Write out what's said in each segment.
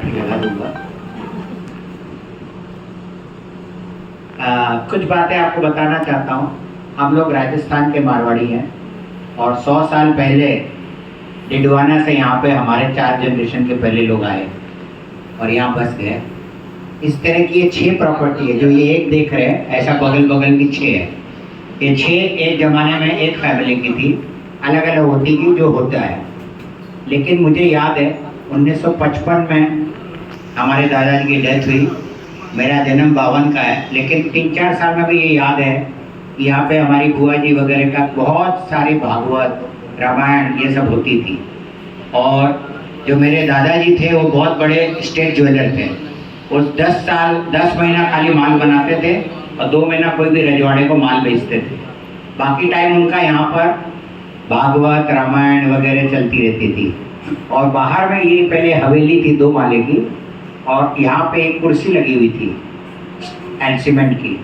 काठी लगा दूंगा। कुछ बातें आपको बताना चाहता हूँ। हम लोग राजस्थान के मारवाड़ी हैं और 100 साल पहले डिडवाना से यहाँ पे हमारे 4 जनरेशन के पहले लोग आए और यहाँ बस गए। इस तरह की ये 6 प्रॉपर्टी है, जो ये एक देख रहे हैं, ऐसा बगल बगल की 6 है। ये 6 एक ज़माने में एक फैमिली की थी, अलग अलग होती थी जो होता है। लेकिन मुझे याद है 1955 में हमारे दादाजी की डेथ हुई। मेरा जन्म 52 का है, लेकिन 3-4 साल में भी ये याद है कि यहाँ पे हमारी बुआ जी वगैरह का बहुत सारी भागवत रामायण ये सब होती थी। और जो मेरे दादाजी थे वो बहुत बड़े स्टेट ज्वेलर थे। वो 10 महीना खाली माल बनाते थे और 2 महीना कोई भी रजवाड़े को माल बेचते थे। बाकी टाइम उनका यहाँ पर भागवत रामायण वगैरह चलती रहती थी। और बाहर में ये पहले हवेली थी 2 माले की, और यहाँ पे एक कुर्सी लगी हुई थी सीमेंट की,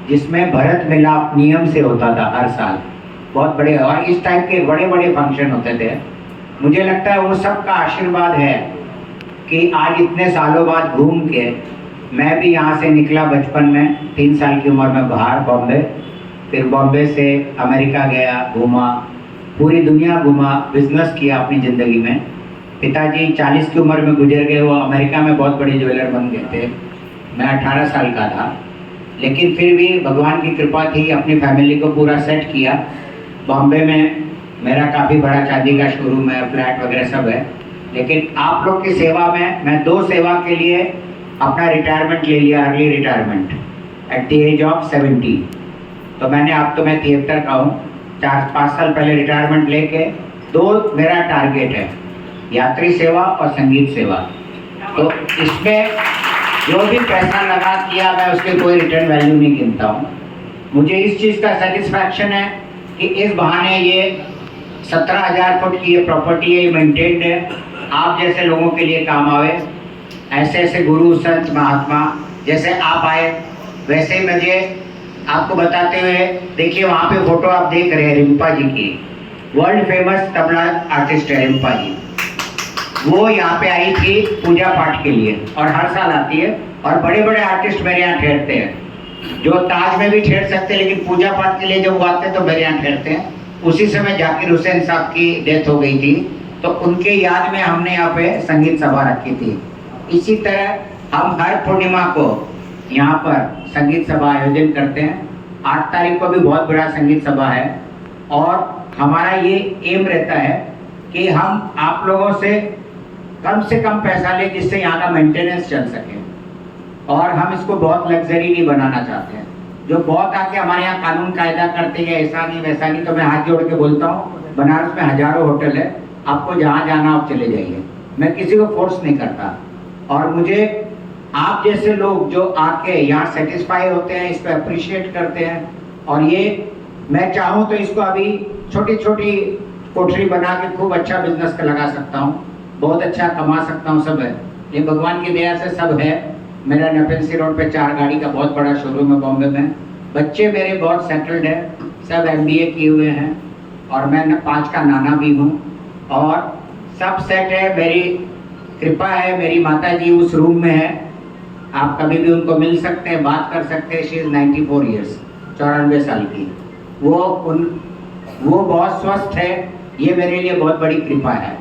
जिसमें भरत मिलाप नियम से होता था हर साल। बहुत बड़े, और इस टाइप के बड़े बड़े फंक्शन होते थे। मुझे लगता है वो सब का आशीर्वाद है कि आज इतने सालों बाद घूम के मैं भी यहाँ से निकला बचपन में 3 साल की उम्र में बाहर बॉम्बे, फिर बॉम्बे से अमेरिका गया, घूमा, पूरी दुनिया घूमा, बिजनेस किया अपनी ज़िंदगी में। पिताजी 40 की उम्र में गुजर गए, वो अमेरिका में बहुत बड़े ज्वेलर बन गए थे। मैं 18 साल का था, लेकिन फिर भी भगवान की कृपा थी, अपनी फैमिली को पूरा सेट किया। बॉम्बे में मेरा काफ़ी बड़ा चांदी का शोरूम है, फ्लैट वगैरह सब है। लेकिन आप लोग की सेवा में मैं 2 सेवा के लिए अपना रिटायरमेंट ले लिया, early retirement at the age of 70। तो मैंने, अब तो मैं 73 का हूँ, 4-5 साल पहले रिटायरमेंट लेके 2 मेरा टारगेट है, यात्री सेवा और संगीत सेवा। तो इसमें जो भी पैसा लगा किया, मैं उसके कोई रिटर्न वैल्यू नहीं गिनता हूँ। मुझे इस चीज़ का सेटिस्फैक्शन है कि इस बहाने ये 17,000 फुट की ये प्रॉपर्टी है, ये मेंटेन्ड है, आप जैसे लोगों के लिए काम आवे। ऐसे ऐसे गुरु संत महात्मा जैसे आप आए, वैसे ही मुझे आपको बताते हुए, देखिए वहाँ पे फोटो आप देख रहे हैं रिम्पा जी की, वर्ल्ड फेमस तबला आर्टिस्ट है रिम्पा जी। वो यहाँ पे आई थी पूजा पाठ के लिए और हर साल आती है। और बड़े बड़े आर्टिस्ट मेरे यहाँ ठहरते हैं, जो ताज में भी ठहर सकते हैं, लेकिन पूजा पाठ के लिए जब वो आते हैं तो मेरे यहाँ ठहरते हैं। उसी समय जाकिर हुसैन साहब की डेथ हो गई थी, तो उनके याद में हमने यहाँ पे संगीत सभा रखी थी। इसी तरह हम हर पूर्णिमा को यहाँ पर संगीत सभा आयोजन करते हैं। 8 तारीख को भी बहुत बड़ा संगीत सभा है, और हमारा ये एम रहता है कि हम आप लोगों से कम पैसा ले, जिससे यहाँ का मेंटेनेंस चल सके। और हम इसको बहुत लग्जरी नहीं बनाना चाहते हैं। जो बहुत आके हमारे यहाँ कानून कायदा करते हैं, ऐसा नहीं वैसा नहीं, तो मैं हाथ जोड़ के बोलता हूँ, बनारस में हजारों होटल है, आपको जहाँ जाना आप चले जाइए। मैं किसी को फोर्स नहीं करता। और मुझे आप जैसे लोग जो आके यहाँ सेटिस्फाई होते हैं, इस पर अप्रिशिएट करते हैं, और ये मैं चाहूँ तो इसको अभी छोटी छोटी कोठरी बना के खूब अच्छा बिजनेस का लगा सकता हूँ, बहुत अच्छा कमा सकता हूँ। सब है, ये भगवान की दया से सब है। मेरा नेपेंसी रोड पे 4 गाड़ी का बहुत बड़ा शोरूम है बॉम्बे में। बच्चे मेरे बहुत सेटल्ड है, सब MBA किए हुए हैं, और मैं 5 का नाना भी हूँ, और सब सेट है। मेरी कृपा है, मेरी माता जी उस रूम में है, आप कभी भी उनको मिल सकते हैं, बात कर सकते हैं। शी इज़ 94 ईयर्स, 94 साल की। वो बहुत स्वस्थ है, ये मेरे लिए बहुत बड़ी कृपा है।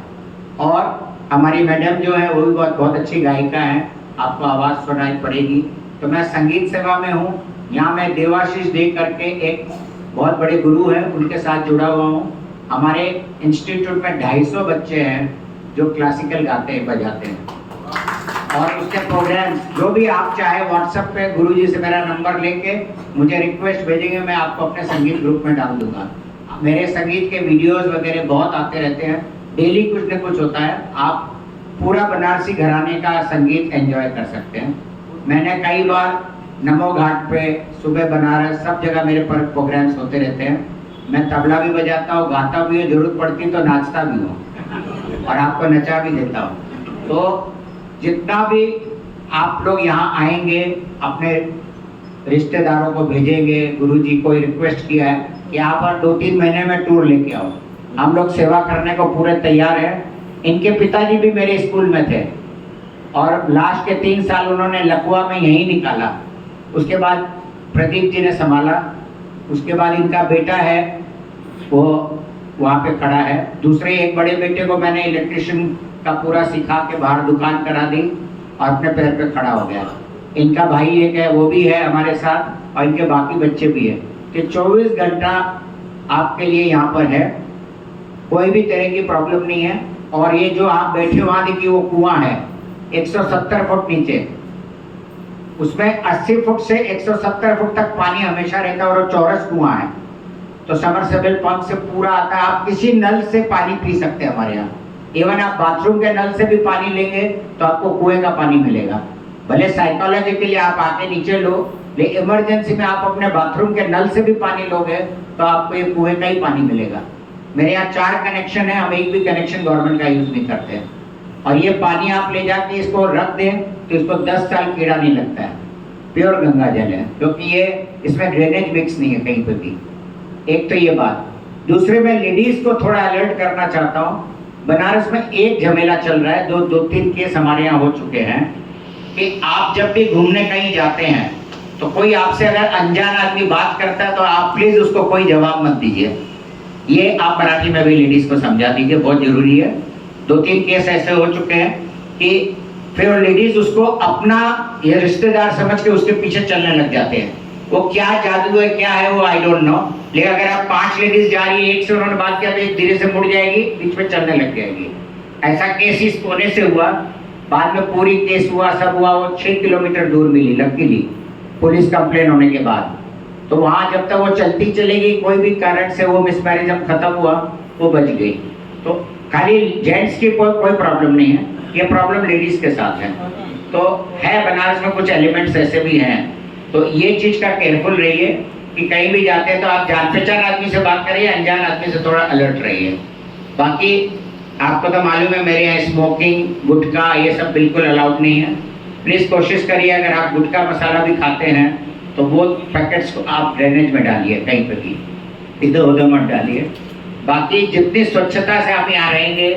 और हमारी मैडम जो है वो भी बहुत अच्छी गायिका है, आपको आवाज़ सुनाई पड़ेगी। तो मैं संगीत सेवा में हूँ। यहाँ मैं देवाशीष दे करके एक बहुत बड़े गुरु हैं, उनके साथ जुड़ा हुआ हूँ। हमारे इंस्टीट्यूट में 250 बच्चे हैं जो क्लासिकल गाते हैं, बजाते हैं। और उसके प्रोग्राम्स जो भी आप चाहे, व्हाट्सएप पे गुरुजी से मेरा नंबर लेके मुझे रिक्वेस्ट भेजेंगे, मैं आपको अपने संगीत ग्रुप में डाल दूंगा। मेरे संगीत के वीडियोस वगैरह बहुत आते रहते हैं, डेली कुछ न कुछ होता है। आप पूरा बनारसी घराने का संगीत एंजॉय कर सकते हैं। मैंने कई बार नमो घाट पे, सुबह बनारस, सब जगह मेरे पर प्रोग्राम्स होते रहते हैं। मैं तबला भी बजाता हूँ, गाता भी हूँ, जरूरत पड़ती तो नाचता भी हूँ, और आपको नचा भी देता हूँ। तो जितना भी आप लोग यहाँ आएंगे, अपने रिश्तेदारों को भेजेंगे। गुरुजी को रिक्वेस्ट किया है कि आप 2-3 महीने में टूर लेके आओ, हम लोग सेवा करने को पूरे तैयार हैं। इनके पिताजी भी मेरे स्कूल में थे, और लास्ट के 3 साल उन्होंने लकवा में यहीं निकाला। उसके बाद प्रदीप जी ने संभाला। उसके बाद इनका बेटा है वो वहाँ पे खड़ा है। दूसरे एक बड़े बेटे को मैंने इलेक्ट्रिशियन का पूरा सिखा के बाहर दुकान करा दी और अपने पैर पे खड़ा हो गया। इनका भाई एक है वो भी है हमारे साथ और इनके बाकी बच्चे भी है। तो 24 घंटा आपके लिए यहाँ पर है, कोई भी तरह की प्रॉब्लम नहीं है। और ये जो आप बैठे वहाँ देखिए वो कुआं है 170 फुट नीचे, उसमें 80 फुट से 170 फुट तक पानी हमेशा रहता है और वो चौरस कुआं है। तो सबमर्सिबल पंप से पूरा आता है। आप किसी नल से पानी पी सकते हैं हमारे यहाँ। इवन आप बाथरूम के नल से भी पानी लेंगे तो आपको कुएं का पानी मिलेगा। भले साइकोलॉजी के लिए आप आके नीचे लो, लेकिन इमरजेंसी में आप अपने बाथरूम के नल से भी पानी लोगे तो आपको ये कुएं का ही पानी मिलेगा। मेरे यहाँ 4 कनेक्शन है, हम एक भी कनेक्शन गवर्नमेंट का यूज नहीं करते हैं। और ये पानी आप ले जाके इसको रख दें तो इसको 10 साल कीड़ा नहीं लगता है। प्योर गंगा जल है, क्योंकि ये इसमें ड्रेनेज मिक्स नहीं है कहीं पे भी। एक तो ये बात। दूसरे मैं लेडीज को थोड़ा अलर्ट करना चाहता हूँ। बनारस में एक झमेला चल रहा है, 2-3 केस हमारे यहाँ हो चुके हैं कि आप जब भी घूमने कहीं जाते हैं तो कोई आपसे अगर अनजान आदमी बात करता है तो आप प्लीज उसको कोई जवाब मत दीजिए। ये आप मराठी में भी लेडीज को समझा दीजिए, बहुत जरूरी है। 2-3 केस ऐसे हो चुके हैं कि फिर लेडीज उसको अपना ये रिश्तेदार समझ के उसके पीछे चलने लग जाते हैं। वो क्या जादू है क्या है वो आई डोंट नो, लेकिन अगर आप 5 लेडीज जा रही है, एक से उन्होंने बात किया तो एक धीरे से मुड़ जाएगी, बीच में चलने लग जाएगी। ऐसा केस इस कोने से हुआ, बाद में पूरी केस हुआ, सब हुआ, वो 6 किलोमीटर दूर मिली लकीली पुलिस कंप्लेन होने के बाद। तो वहां जब तक वो चलती चलेगी कोई भी कारण से वो मिसमैरिज जब खत्म हुआ वो बच गई। तो खाली जेंट्स की कोई प्रॉब्लम नहीं है, ये प्रॉब्लम लेडीज के साथ है। तो है बनारस में कुछ एलिमेंट्स ऐसे भी हैं, तो ये चीज का केयरफुल रहिए कि कहीं भी जाते हैं तो आप जान पहचान आदमी से बात करिए, अनजान आदमी से थोड़ा अलर्ट रहिए। बाकी आपको तो मालूम है मेरे यहाँ स्मोकिंग, गुटखा ये सब बिल्कुल अलाउड नहीं है। प्लीज कोशिश करिए अगर आप गुटखा मसाला भी खाते हैं तो वो पैकेट्स को आप ड्रेनेज में डालिए, कहीं पे भी इधर उधर मत डालिए। बाकी जितनी स्वच्छता से आप यहाँ रहेंगे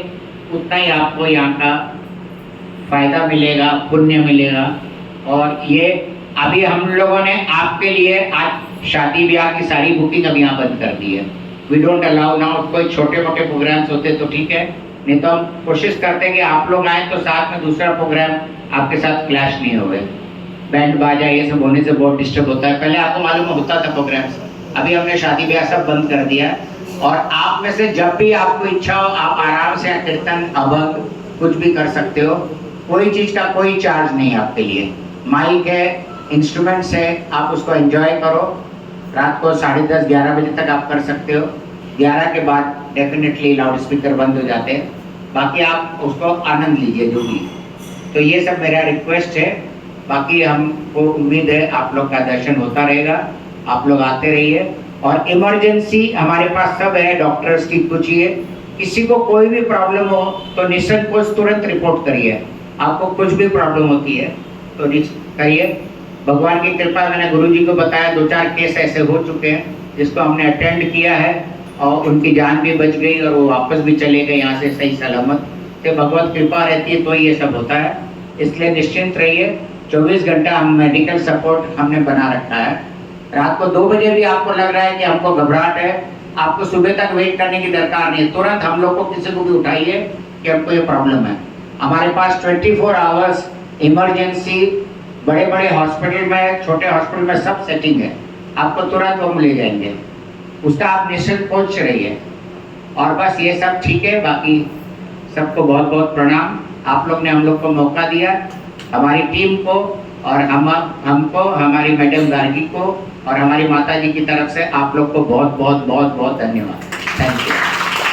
उतना ही आपको यहाँ का फायदा मिलेगा, पुण्य मिलेगा। और ये अभी हम लोगों ने आपके लिए आज शादी ब्याह की सारी बुकिंग अभी यहाँ बंद कर दी है। वी डोंट अलाउ नाउ, कोई छोटे मोटे प्रोग्राम्स होते तो ठीक है, नहीं तो हम कोशिश करते हैं कि आप लोग आए तो साथ में दूसरा प्रोग्राम आपके साथ क्लैश नहीं होवे। बैंड बाजा ये सब होने से बहुत डिस्टर्ब होता है। पहले आपको मालूम होता था प्रोग्राम्स, अभी हमने शादी ब्याह सब बंद कर दिया। और आप में से जब भी आपको इच्छा हो आप आराम से कीर्तन अभंग कुछ भी कर सकते हो, कोई चीज का कोई चार्ज नहीं आपके लिए। माइक है, इंस्ट्रूमेंट्स है, आप उसको एंजॉय करो। रात को 10:30-11 बजे तक आप कर सकते हो, 11 के बाद डेफिनेटली लाउड स्पीकर बंद हो जाते हैं। बाकी आप उसको आनंद लीजिए जो भी। तो ये सब मेरा रिक्वेस्ट है। बाकी हमको उम्मीद है आप लोग का दर्शन होता रहेगा, आप लोग आते रहिए। और इमरजेंसी हमारे पास सब है, डॉक्टर्स की पूछिए, किसी को कोई भी प्रॉब्लम हो तो निसंकोच तुरंत रिपोर्ट करिए। आपको कुछ भी प्रॉब्लम होती है तो करिए। भगवान की कृपा, मैंने गुरुजी को बताया 2-4 केस ऐसे हो चुके हैं जिसको हमने अटेंड किया है और उनकी जान भी बच गई और वो वापस भी चले गए यहाँ से सही सलामत। तो भगवत कृपा रहती है तो ये सब होता है, इसलिए निश्चिंत रहिए। 24 घंटा हम मेडिकल सपोर्ट हमने बना रखा है। रात को 2 बजे भी आपको लग रहा है कि हमको घबराहट है, आपको सुबह तक वेट करने की दरकार नहीं है, तुरंत हम लोग को किसी को भी उठाइए कि हमको ये प्रॉब्लम है। हमारे पास 24 आवर्स इमरजेंसी बड़े बड़े हॉस्पिटल में, छोटे हॉस्पिटल में सब सेटिंग है, आपको तुरंत हम ले जाएंगे। उसका आप निसंकोच रहिए। और बस ये सब ठीक है। बाकी सबको बहुत बहुत प्रणाम। आप लोग ने हम लोग को मौका दिया, हमारी टीम को और हमको, हमारी मैडम गार्गी को और हमारी माता जी की तरफ से आप लोग को बहुत बहुत बहुत बहुत धन्यवाद। Thank you.